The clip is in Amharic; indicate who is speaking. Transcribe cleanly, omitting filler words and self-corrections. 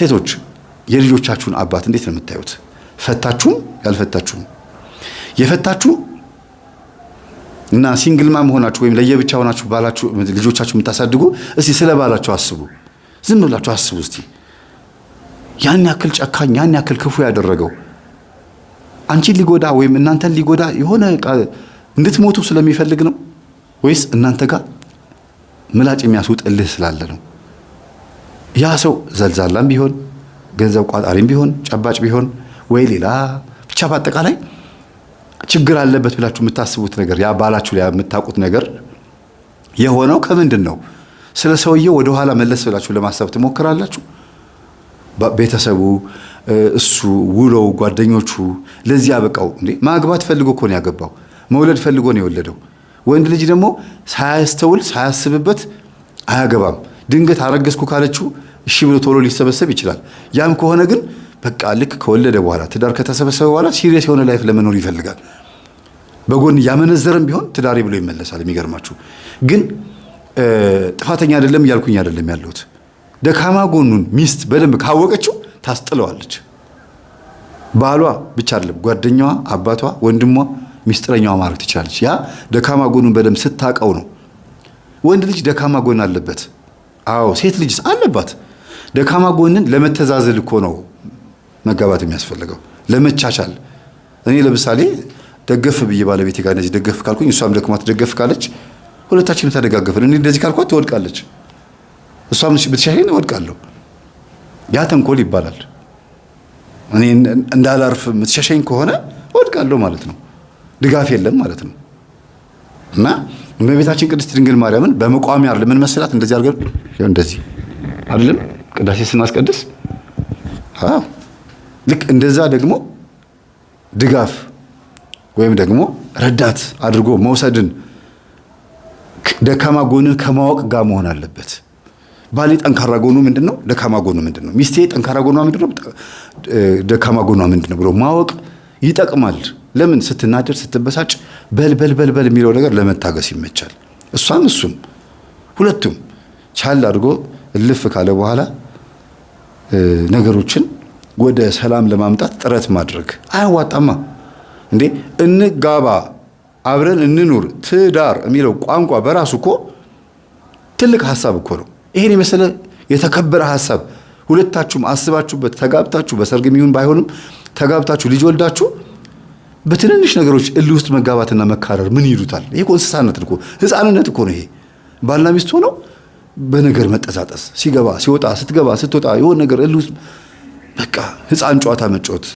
Speaker 1: ሴቶች የልጆቻችሁን አባት እንዴት ነው የምታዩት? ፈታችሁም ያልፈታችሁም የፈታችሁ እና ሲንግል ማም ሆናችሁ ወይም ለየብቻ ሆናችሁ ባላችሁ ልጆቻችሁ የምታሳድጉ እስቲ ስለ ባላችሁ አስቡ። ዝም ብላችሁ አስቡ እስቲ። ያን ያክል ጨካኝ ያን ያክል ክፉ ያደረገው አንቺን ሊጎዳ ወይም እናንተን ሊጎዳ የሆነ እንድትሞቱ ስለሚፈልግ ነው ወይስ እናንተ ጋር ምላጭ የሚያስውጥልህ ስላለ ነው? ያ ሰው ዘልዛላም ቢሆን ገንዘብ ቋጣሪም ቢሆን ጨባጭ ቢሆን ወይ ሌላ ብቻ በአጠቃላይ ችግር አለበት ብላችሁ የምታስቡት ነገር ያ ባላችሁ ላይ የምታውቁት ነገር የሆነው ከምንድን ነው? ስለ ሰውየው ወደ ኋላ መለስ ብላችሁ ለማሰብ ትሞክራላችሁ? ቤተሰቡ፣ እሱ፣ ውሎው፣ ጓደኞቹ ለዚህ ያበቃው እንዴ? ማግባት ፈልጎ እኮ ነው ያገባው። መውለድ ፈልጎ ነው የወለደው። ወንድ ልጅ ደግሞ ሳያስተውል ሳያስብበት አያገባም። ድንገት አረገዝኩ ካለችው እሺ ብሎ ቶሎ ሊሰበሰብ ይችላል። ያም ከሆነ ግን በቃ ልክ ከወለደ በኋላ ትዳር ከተሰበሰበ በኋላ ሲሪየስ የሆነ ላይፍ ለመኖር ይፈልጋል። በጎን ያመነዘረም ቢሆን ትዳሬ ብሎ ይመለሳል። የሚገርማችሁ ግን ጥፋተኛ አይደለም እያልኩኝ አይደለም ያለሁት። ደካማ ጎኑን ሚስት በደንብ ካወቀችው ታስጥለዋለች። ባሏ ብቻ አይደለም ጓደኛዋ፣ አባቷ፣ ወንድሟ፣ ሚስጥረኛዋ ማድረግ ትችላለች። ያ ደካማ ጎኑን በደንብ ስታቀው ነው። ወንድ ልጅ ደካማ ጎን አለበት። አዎ ሴት ልጅስ አለባት። ደካማ ጎንን ለመተዛዘል እኮ ነው መጋባት የሚያስፈልገው፣ ለመቻቻል። እኔ ለምሳሌ ደገፍ ብዬ ባለቤቴ ጋር እንደዚህ ደገፍ ካልኩኝ እሷም ደክማት ደገፍ ካለች ሁለታችንም ተደጋገፍን። እኔ እንደዚህ ካልኳት ትወድቃለች፣ እሷም ብትሻሽኝ እወድቃለሁ። ያ ተንኮል ይባላል። እኔ እንዳላርፍ የምትሻሸኝ ከሆነ እወድቃለሁ ማለት ነው። ድጋፍ የለም ማለት ነው። እና እመቤታችን ቅድስት ድንግል ማርያምን በመቋሚያ ለምን መስላት እንደዚህ አድርገን እንደዚህ አይደለም ቅዳሴ ስናስቀድስ? አዎ ልክ እንደዛ ደግሞ ድጋፍ ወይም ደግሞ ረዳት አድርጎ መውሰድን ደካማ ጎንን ከማወቅ ጋር መሆን አለበት። ባሌ ጠንካራ ጎኑ ምንድነው? ደካማ ጎኑ ምንድነው? ሚስቴ ጠንካራ ጎኗ ምንድነው? ደካማ ጎኗ ምንድነው ብሎ ማወቅ ይጠቅማል። ለምን ስትናደር ስትበሳጭ በል የሚለው ነገር ለመታገስ ይመቻል። እሷም እሱም ሁለቱም ቻል አድርጎ እልፍ ካለ በኋላ ነገሮችን ወደ ሰላም ለማምጣት ጥረት ማድረግ አያዋጣማ እንዴ? እንጋባ አብረን እንኑር ትዳር የሚለው ቋንቋ በራሱ እኮ ትልቅ ሐሳብ እኮ ነው። ይሄን የመሰለ የተከበረ ሐሳብ ሁለታችሁም አስባችሁበት ተጋብታችሁ በሰርግም ይሁን ባይሆንም ተጋብታችሁ ልጅ ወልዳችሁ በትንንሽ ነገሮች እልህ ውስጥ መጋባትና መካረር ምን ይሉታል? ይሄ እኮ እንስሳነት እኮ ሕፃንነት እኮ ነው። ይሄ ባልና ሚስት ሆነው በነገር መጠሳጠስ ሲገባ ሲወጣ ስትገባ ስትወጣ የሆነ ነገር እልህ ውስጥ በቃ ሕፃን ጨዋታ መጫወት